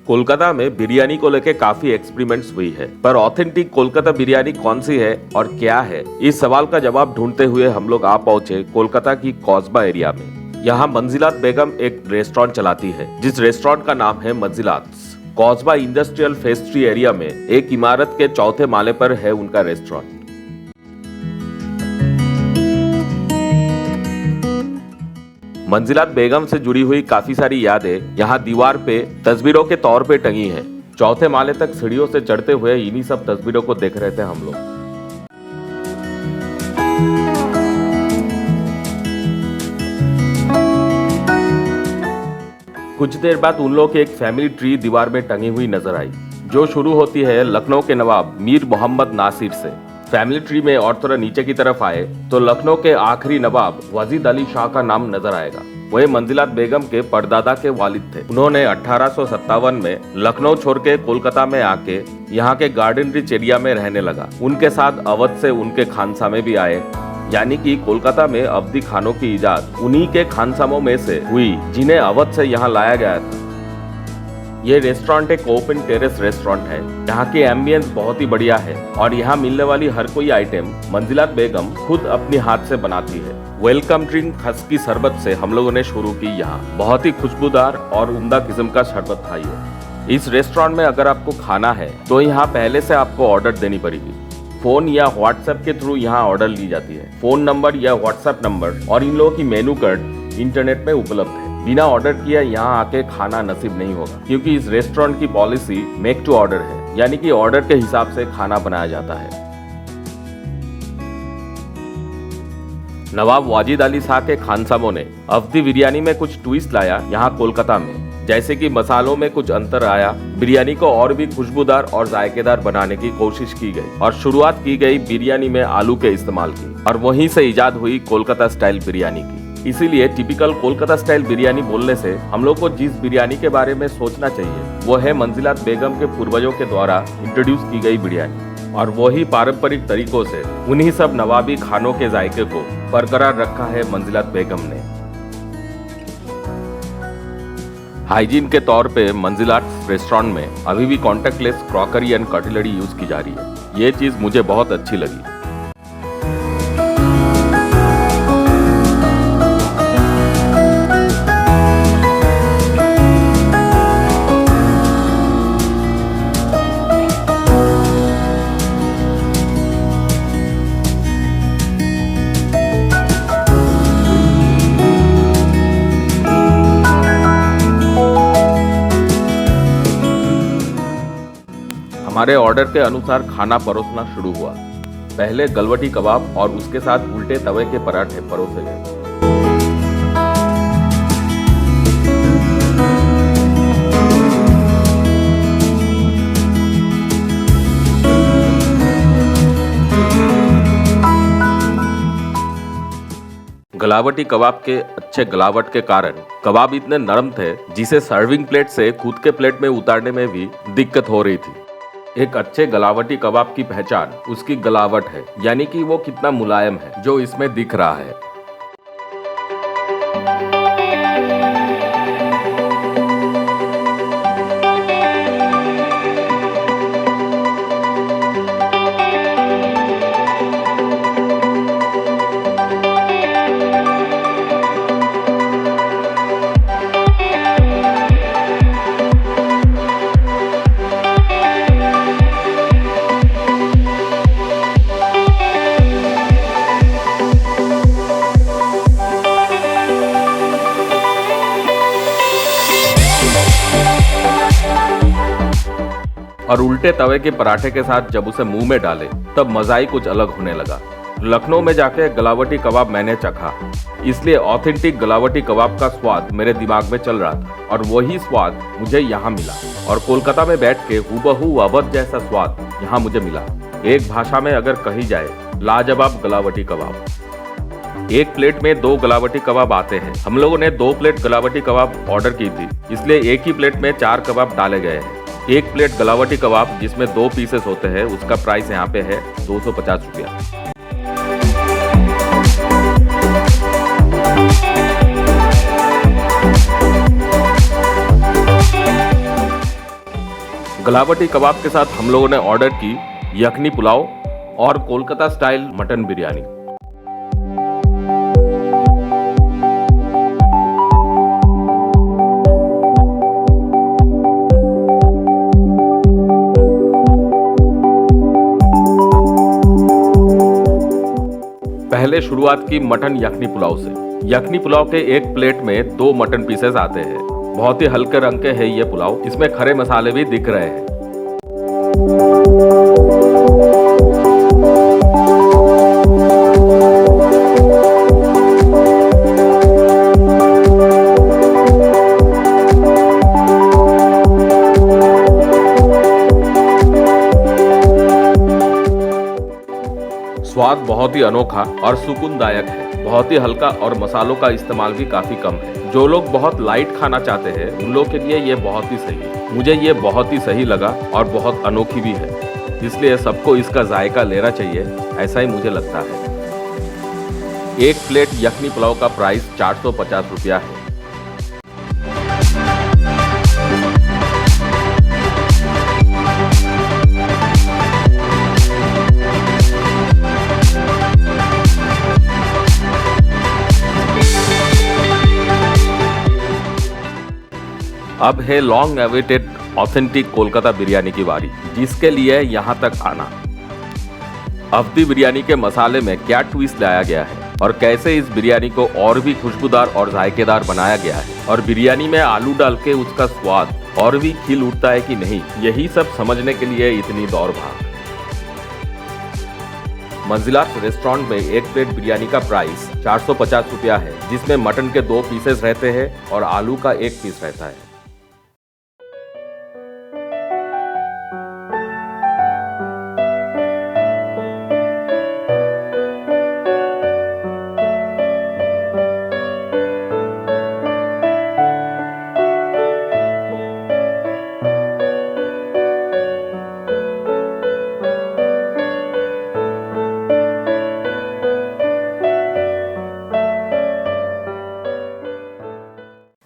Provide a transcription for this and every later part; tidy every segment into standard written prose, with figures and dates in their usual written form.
कोलकाता में बिरयानी को लेकर काफी एक्सपेरिमेंट्स हुई है, पर ऑथेंटिक कोलकाता बिरयानी कौन सी है और क्या है, इस सवाल का जवाब ढूंढते हुए हम लोग आ पहुंचे कोलकाता की कौसबा एरिया में। यहाँ मंजिलात बेगम एक रेस्टोरेंट चलाती है, जिस रेस्टोरेंट का नाम है मंजिलात्स। कौसबा इंडस्ट्रियल फेस 3 एरिया में एक इमारत के चौथे माले पर है उनका रेस्टोरेंट। मंजिलात बेगम से जुड़ी हुई काफी सारी यादें यहाँ दीवार पे तस्वीरों के तौर पे टंगी हैं। चौथे माले तक सीढ़ियों से चढ़ते हुए इन्हीं सब तस्वीरों को देख रहे थे हम लोग। कुछ देर बाद उन लोगों की एक फैमिली ट्री दीवार में टंगी हुई नजर आई, जो शुरू होती है लखनऊ के नवाब मीर मोहम्मद नासिर से। फैमिली ट्री में और थोड़ा नीचे की तरफ आए तो लखनऊ के आखिरी नवाब वाजिद अली शाह का नाम नजर आएगा। वह मंजिलात बेगम के परदादा के वालिद थे। उन्होंने 1857 में लखनऊ छोड़ के कोलकाता में आके यहाँ के गार्डन रिच एरिया में रहने लगा। उनके साथ अवध से उनके खानसामे भी आए, यानी कि कोलकाता में अवधी खानों की इजाद उन्हीं के खानसामों में से हुई, जिन्हें अवध से यहाँ लाया गया था। ये रेस्टोरेंट एक ओपन टेरेस रेस्टोरेंट है। यहाँ की एम्बियंस बहुत ही बढ़िया है और यहाँ मिलने वाली हर कोई आइटम मंजिलात बेगम खुद अपने हाथ से बनाती है। वेलकम ड्रिंक खस की शरबत से हम लोगों ने शुरू की। यहाँ बहुत ही खुशबूदार और उम्दा किस्म का शरबत था ये। इस रेस्टोरेंट में अगर आपको खाना है तो यहाँ पहले से आपको ऑर्डर देनी पड़ेगी। फोन या व्हाट्सएप के थ्रू यहाँ ऑर्डर ली जाती है। फोन नंबर या व्हाट्सएप नंबर और इन लोगों की मेनू कार्ड इंटरनेट में उपलब्ध है। बिना ऑर्डर किया यहाँ आके खाना नसीब नहीं होगा, क्योंकि इस रेस्टोरेंट की पॉलिसी मेक टू ऑर्डर है, यानी कि ऑर्डर के हिसाब से खाना बनाया जाता है। नवाब वाजिद अली शाह के खानसामों ने अवधी बिरयानी में कुछ ट्विस्ट लाया यहाँ कोलकाता में, जैसे कि मसालों में कुछ अंतर आया, बिरयानी को और भी खुशबूदार और जायकेदार बनाने की कोशिश की गई और शुरुआत की गई बिरयानी में आलू के इस्तेमाल की, और वहीं से इजाद हुई कोलकाता स्टाइल बिरयानी की। इसीलिए टिपिकल कोलकाता स्टाइल बिरयानी बोलने से हम लोग को जिस बिरयानी के बारे में सोचना चाहिए वो है मंजिलात बेगम के पूर्वजों के द्वारा इंट्रोड्यूस की गई बिरयानी, और वही पारंपरिक तरीकों से उन्हीं सब नवाबी खानों के जायके को बरकरार रखा है मंजिलात बेगम ने। हाइजीन के तौर पे मंजिलात रेस्टोरेंट में अभी भी contact lens crockery and cutlery use की जा रही है। ये चीज मुझे बहुत अच्छी लगी। हमारे ऑर्डर के अनुसार खाना परोसना शुरू हुआ। पहले गलवटी कबाब और उसके साथ उल्टे तवे के पराठे परोसे गए। गलावटी कबाब के अच्छे गलावट के कारण कबाब इतने नरम थे जिसे सर्विंग प्लेट से खुद के प्लेट में उतारने में भी दिक्कत हो रही थी। एक अच्छे गलावटी कबाब की पहचान उसकी गलावट है, यानी कि वो कितना मुलायम है, जो इसमें दिख रहा है। और उल्टे तवे के पराठे के साथ जब उसे मुंह में डाले तब मजा ही कुछ अलग होने लगा। लखनऊ में जाके गलावटी कबाब मैंने चखा, इसलिए ऑथेंटिक गलावटी कबाब का स्वाद मेरे दिमाग में चल रहा था और वही स्वाद मुझे यहाँ मिला। और कोलकाता में बैठ के हूबहू अवध जैसा स्वाद यहाँ मुझे मिला। एक भाषा में अगर कही जाए, लाजवाब गलावटी कबाब। एक प्लेट में 2 गलावटी कबाब आते हैं। हम लोगों ने 2 प्लेट गलावटी कबाब ऑर्डर की थी, इसलिए एक ही प्लेट में 4 कबाब डाले गए हैं। एक प्लेट गलावटी कबाब जिसमें 2 पीसेस होते हैं, उसका प्राइस यहाँ पे है 250 रुपया। गलावटी कबाब के साथ हम लोगों ने ऑर्डर की यखनी पुलाव और कोलकाता स्टाइल मटन बिरयानी। पहले शुरुआत की मटन यखनी पुलाव से। यखनी पुलाव के एक प्लेट में 2 मटन पीसेस आते हैं। बहुत ही हल्के रंग के है ये पुलाव, इसमें खड़े मसाले भी दिख रहे हैं। स्वाद बहुत ही अनोखा और सुकूनदायक है, बहुत ही हल्का और मसालों का इस्तेमाल भी काफी कम है। जो लोग बहुत लाइट खाना चाहते हैं उन लोग के लिए ये बहुत ही सही है। मुझे ये बहुत ही सही लगा और बहुत अनोखी भी है, इसलिए सबको इसका जायका लेना चाहिए, ऐसा ही मुझे लगता है। एक प्लेट यखनी पुलाव का प्राइस 450 रुपया है। अब है long awaited authentic Kolkata biryani की बारी, जिसके लिए यहाँ तक आना। अवधी बिरयानी के मसाले में क्या ट्विस्ट लाया गया है और कैसे इस बिरयानी को और भी खुशबूदार और जायकेदार बनाया गया है, और बिरयानी में आलू डाल के उसका स्वाद और भी खिल उठता है कि नहीं, यही सब समझने के लिए इतनी दौड़ भाग। मंजिलात रेस्टोरेंट में एक प्लेट बिरयानी का प्राइस 450 रुपया है, जिसमें मटन के 2 पीसेस रहते हैं और आलू का 1 पीस रहता है।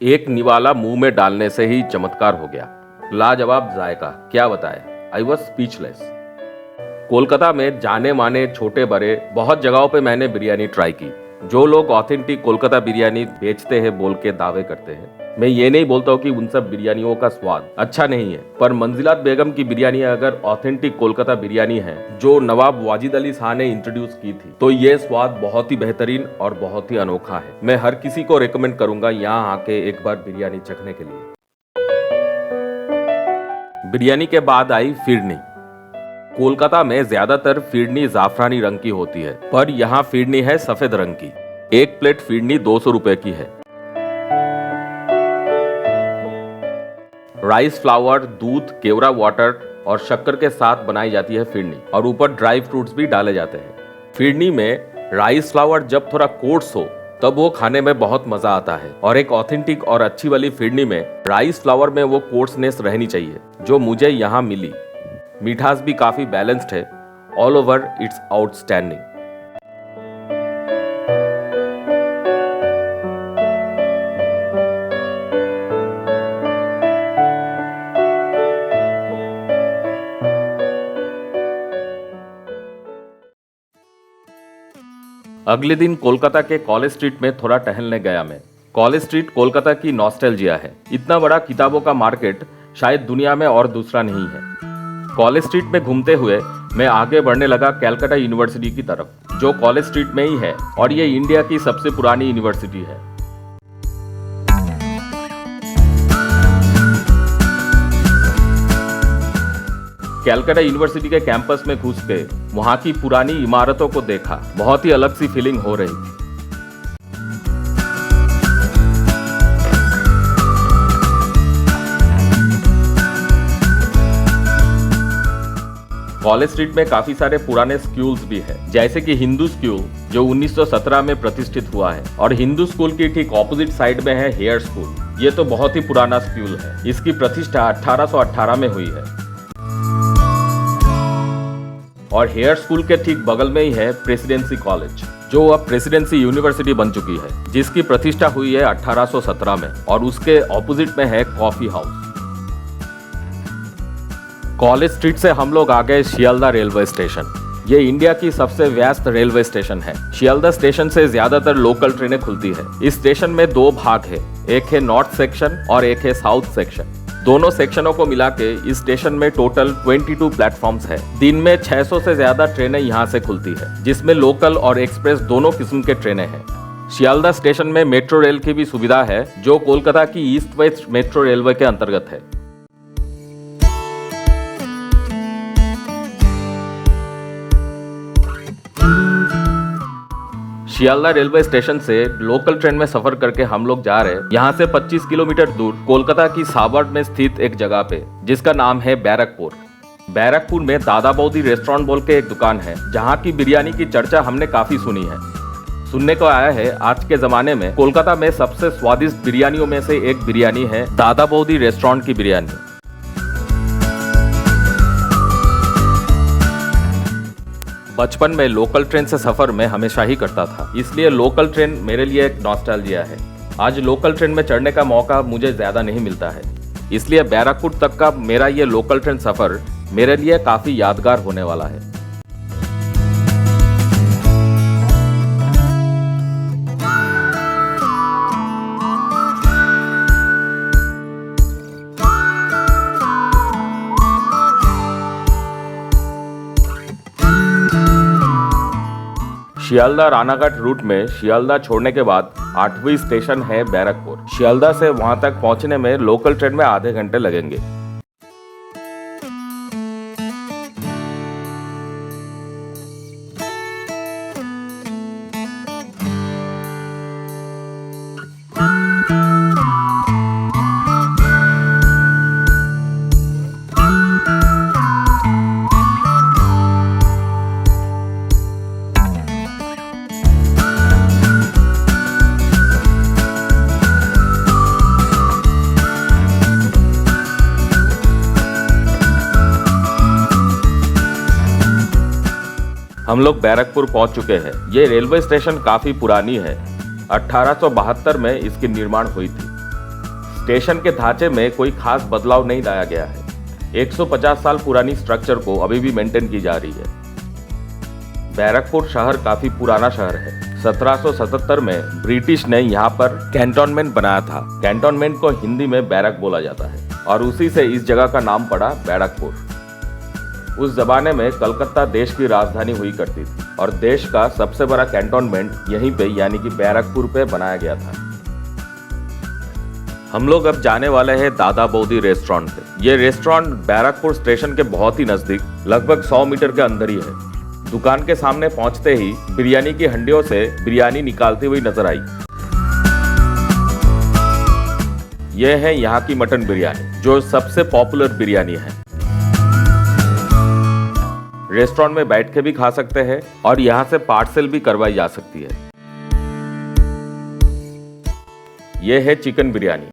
एक निवाला मुंह में डालने से ही चमत्कार हो गया। लाजवाब जायका, क्या बताए, आई वॉज स्पीचलेस। कोलकाता में जाने माने छोटे बड़े बहुत जगहों पे मैंने बिरयानी ट्राई की। जो लोग ऑथेंटिक कोलकाता बिरयानी बेचते हैं बोल के दावे करते हैं, मैं ये नहीं बोलता हूँ कि उन सब बिरयानियों का स्वाद अच्छा नहीं है, पर मंजिलात बेगम की बिरयानी अगर ऑथेंटिक कोलकाता बिरयानी है जो नवाब वाजिद अली शाह ने इंट्रोड्यूस की थी, तो ये स्वाद बहुत ही बेहतरीन और बहुत ही अनोखा है। मैं हर किसी को रेकमेंड करूंगा यहाँ आके एक बार बिरयानी चखने के लिए। बिरयानी के बाद आई फिरनी। कोलकाता में ज्यादातर फिरनी जाफरानी रंग की होती है, पर यहाँ फिरनी है सफेद रंग की। एक प्लेट फिरनी 200 रुपए की है। राइस फ्लावर, दूध, केवड़ा वाटर और शक्कर के साथ बनाई जाती है फिरनी, और ऊपर ड्राई फ्रूट्स भी डाले जाते हैं। फिरनी में राइस फ्लावर जब थोड़ा कोट्स हो तब वो खाने में बहुत मजा आता है, और एक ऑथेंटिक और अच्छी वाली फिरनी में राइस फ्लावर में वो कोट्सनेस रहनी चाहिए, जो मुझे यहाँ मिली। मिठास भी काफी बैलेंस्ड है। All over it's outstanding. अगले दिन कोलकाता के कॉलेज स्ट्रीट में थोड़ा टहलने गया मैं। कॉलेज स्ट्रीट कोलकाता की नॉस्टैल्जिया है। इतना बड़ा किताबों का मार्केट शायद दुनिया में और दूसरा नहीं है। कॉलेज स्ट्रीट में घूमते हुए मैं आगे बढ़ने लगा कैलकाटा यूनिवर्सिटी की तरफ, जो कॉलेज स्ट्रीट में ही है, और ये इंडिया की सबसे पुरानी यूनिवर्सिटी है। कैलकाटा यूनिवर्सिटी के कैंपस में घुस के वहां की पुरानी इमारतों को देखा। बहुत ही अलग सी फीलिंग हो रही थी। कॉलेज स्ट्रीट में काफी सारे पुराने स्कूल्स भी है, जैसे कि हिंदू स्कूल जो 1917 में प्रतिष्ठित हुआ है, और हिंदू स्कूल की ठीक ऑपोजिट साइड में है हेयर स्कूल। ये तो बहुत ही पुराना स्कूल है। इसकी प्रतिष्ठा 1818 में हुई है। और हेयर स्कूल के ठीक बगल में ही है प्रेसिडेंसी कॉलेज, जो अब प्रेसिडेंसी यूनिवर्सिटी बन चुकी है, जिसकी प्रतिष्ठा हुई है 1817 में, और उसके ऑपोजिट में है कॉफी हाउस। कॉलेज स्ट्रीट से हम लोग आ गए शियालदा रेलवे स्टेशन। ये इंडिया की सबसे व्यस्त रेलवे स्टेशन है। शियालदा स्टेशन से ज्यादातर लोकल ट्रेनें खुलती है। इस स्टेशन में दो भाग है, एक है नॉर्थ सेक्शन और एक है साउथ सेक्शन। दोनों सेक्शनों को मिला के इस स्टेशन में टोटल 22 प्लेटफॉर्म्स है। दिन में 600 से ज्यादा ट्रेनें यहाँ से खुलती है, जिसमें लोकल और एक्सप्रेस दोनों किस्म के ट्रेनें हैं। शियालदा स्टेशन में मेट्रो रेल की भी सुविधा है, जो कोलकाता की ईस्ट वेस्ट मेट्रो रेलवे के अंतर्गत है। शियालदा रेलवे स्टेशन से लोकल ट्रेन में सफर करके हम लोग जा रहे हैं यहाँ से 25 किलोमीटर दूर कोलकाता की साबर्ट में स्थित एक जगह पे, जिसका नाम है बैरकपुर। बैरकपुर में दादा बौदी रेस्टोरेंट बोल के एक दुकान है, जहाँ की बिरयानी की चर्चा हमने काफी सुनी है। सुनने को आया है आज के जमाने में कोलकाता में सबसे स्वादिष्ट बिरयानियों में से एक बिरयानी है दादा बौदी रेस्टोरेंट की बिरयानी। बचपन में लोकल ट्रेन से सफर में हमेशा ही करता था, इसलिए लोकल ट्रेन मेरे लिए एक नॉस्टैल्जिया है। आज लोकल ट्रेन में चढ़ने का मौका मुझे ज्यादा नहीं मिलता है, इसलिए बैरकपुर तक का मेरा ये लोकल ट्रेन सफर मेरे लिए काफी यादगार होने वाला है। शियालदा रानाघाट रूट में शियालदा छोड़ने के बाद 8वीं स्टेशन है बैरकपुर। शियालदा से वहां तक पहुंचने में लोकल ट्रेन में आधे घंटे लगेंगे। हम लोग बैरकपुर पहुंच चुके हैं। ये रेलवे स्टेशन काफी पुरानी है। 1872 में इसकी निर्माण हुई थी। स्टेशन के ढांचे में कोई खास बदलाव नहीं लाया गया है। 150 साल पुरानी स्ट्रक्चर को अभी भी मेंटेन की जा रही है। बैरकपुर शहर काफी पुराना शहर है। 1777 में ब्रिटिश ने यहाँ पर कैंटोनमेंट बनाया था। कैंटोनमेंट को हिंदी में बैरक बोला जाता है और उसी से इस जगह का नाम पड़ा बैरकपुर। उस जमाने में कलकत्ता देश की राजधानी हुई करती थी और देश का सबसे बड़ा कैंटोनमेंट यहीं पे यानी कि बैरकपुर पे बनाया गया था। हम लोग अब जाने वाले हैं दादा बौदी रेस्टोरेंट पे। ये रेस्टोरेंट बैरकपुर स्टेशन के बहुत ही नजदीक लगभग 100 मीटर के अंदर ही है। दुकान के सामने पहुंचते ही बिरयानी की हंडियों से बिरयानी निकालती हुई नजर आई। ये है यहाँ की मटन बिरयानी, जो सबसे पॉपुलर बिरयानी है। रेस्टोरेंट में बैठ के भी खा सकते हैं और यहाँ से पार्सल भी करवाई जा सकती है। यह है चिकन बिरयानी।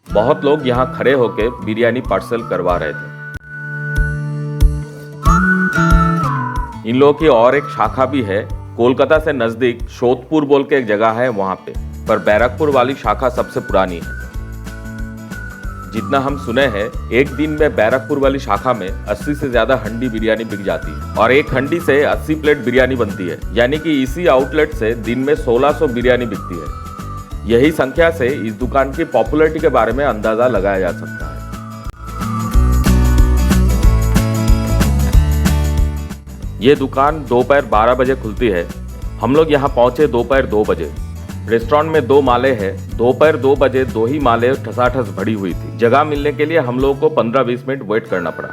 बहुत लोग यहाँ खड़े होकर बिरयानी पार्सल करवा रहे थे। इन लोगों की और एक शाखा भी है। कोलकाता से नजदीक शोधपुर बोल के एक जगह है वहां पे, पर बैरकपुर वाली शाखा सबसे पुरानी है। जितना हम सुने हैं, एक दिन में बैरकपुर वाली शाखा में 80 से ज्यादा हंडी बिरयानी बिक जाती है और एक हंडी से 80 प्लेट बिरयानी बनती है, यानी कि इसी आउटलेट से दिन में 1600 बिरयानी बिकती है। यही संख्या से इस दुकान की पॉपुलैरिटी के बारे में अंदाजा लगाया जा सकता है। ये दुकान दोपहर 12 बजे खुलती है। हम लोग यहाँ पहुंचे दोपहर 2 बजे। रेस्टोरेंट में 2 माले हैं। दोपहर 2 बजे 2 ही माले ठसाठस भरी हुई थी। जगह मिलने के लिए हम लोगों को 15-20 मिनट वेट करना पड़ा।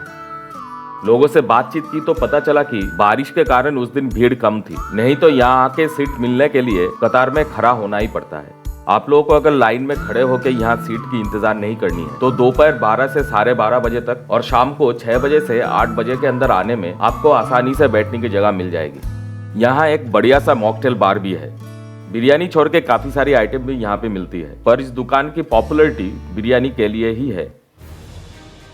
लोगों से बातचीत की तो पता चला कि बारिश के कारण उस दिन भीड़ कम थी, नहीं तो यहाँ आके सीट मिलने के लिए कतार में खड़ा होना ही पड़ता है। आप लोगों को अगर लाइन में खड़े होकर यहाँ सीट की इंतजार नहीं करनी है तो दोपहर 12 से 12:30 बजे तक और शाम को 6 बजे से 8 बजे के अंदर आने में आपको आसानी से बैठने की जगह मिल जाएगी। यहाँ एक बढ़िया सा मॉकटेल बार भी है। बिरयानी छोड़ के काफी सारी आइटम भी यहाँ पे मिलती है, पर इस दुकान की पॉपुलैरिटी बिरयानी के लिए ही है।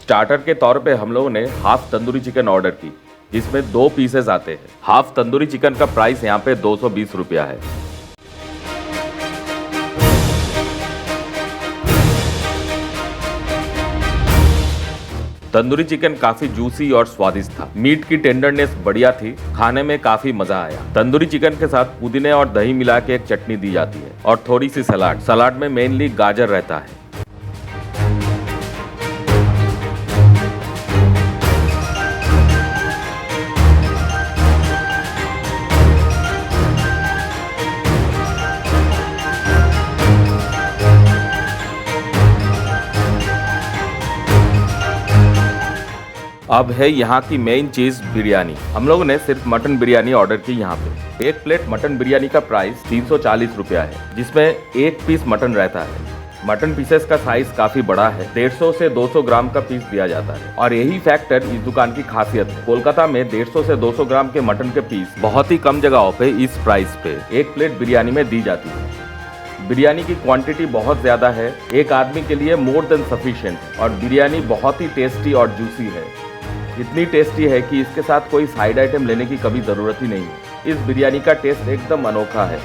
स्टार्टर के तौर पे हम लोगों ने हाफ तंदूरी चिकन ऑर्डर की, जिसमें 2 पीसेस आते हैं। हाफ तंदूरी चिकन का प्राइस यहाँ पे 220 रुपया है। तंदूरी चिकन काफी जूसी और स्वादिष्ट था। मीट की टेंडरनेस बढ़िया थी, खाने में काफी मजा आया। तंदूरी चिकन के साथ पुदीने और दही मिला के एक चटनी दी जाती है और थोड़ी सी सलाद। सलाद में मेनली गाजर रहता है। अब है यहाँ की मेन चीज बिरयानी। हम लोगों ने सिर्फ मटन बिरयानी ऑर्डर की यहाँ पे। एक प्लेट मटन बिरयानी का प्राइस 340 रुपया है, जिसमें एक पीस मटन रहता है। मटन पीसेस का साइज काफी बड़ा है, 150 से 200 ग्राम का पीस दिया जाता है और यही फैक्टर इस दुकान की खासियत है। कोलकाता में 150 से 200 ग्राम के मटन के पीस बहुत ही कम जगहों पे इस प्राइस पे एक प्लेट बिरयानी में दी जाती है। बिरयानी की क्वांटिटी बहुत ज्यादा है, एक आदमी के लिए मोर देन सफिशिएंट और बिरयानी बहुत ही टेस्टी और जूसी है। इतनी टेस्टी है कि इसके साथ कोई साइड आइटम लेने की कभी ज़रूरत ही नहीं है। इस बिरयानी का टेस्ट एकदम अनोखा है।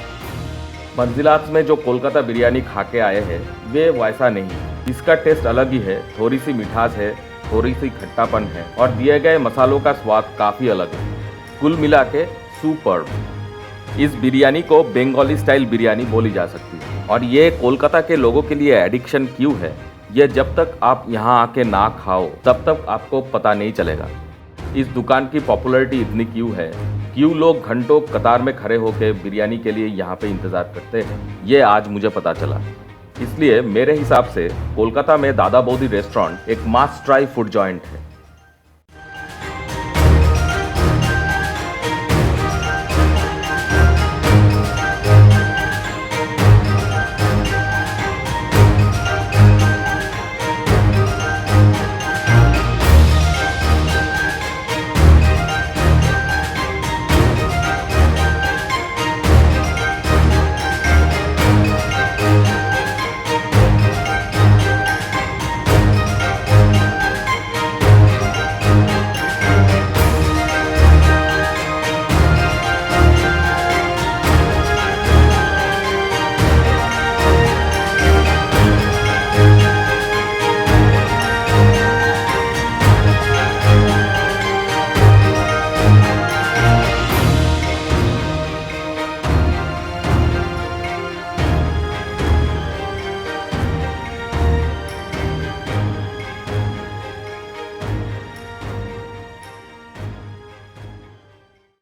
मंजिलात में जो कोलकाता बिरयानी खा के आए हैं वे वैसा नहीं, इसका टेस्ट अलग ही है। थोड़ी सी मिठास है, थोड़ी सी खट्टापन है और दिए गए मसालों का स्वाद काफ़ी अलग है। कुल मिला के सुपर्ब। इस बिरयानी को बंगाली स्टाइल बिरयानी बोली जा सकती है और ये कोलकाता के लोगों के लिए एडिक्शन क्यों है, यह जब तक आप यहाँ आके ना खाओ तब तक आपको पता नहीं चलेगा। इस दुकान की पॉपुलैरिटी इतनी क्यों है, क्यों लोग घंटों कतार में खड़े होकर बिरयानी के लिए यहाँ पे इंतज़ार करते हैं, ये आज मुझे पता चला। इसलिए मेरे हिसाब से कोलकाता में दादा बौदी रेस्टोरेंट एक मस्ट ट्राई फूड जॉइंट है।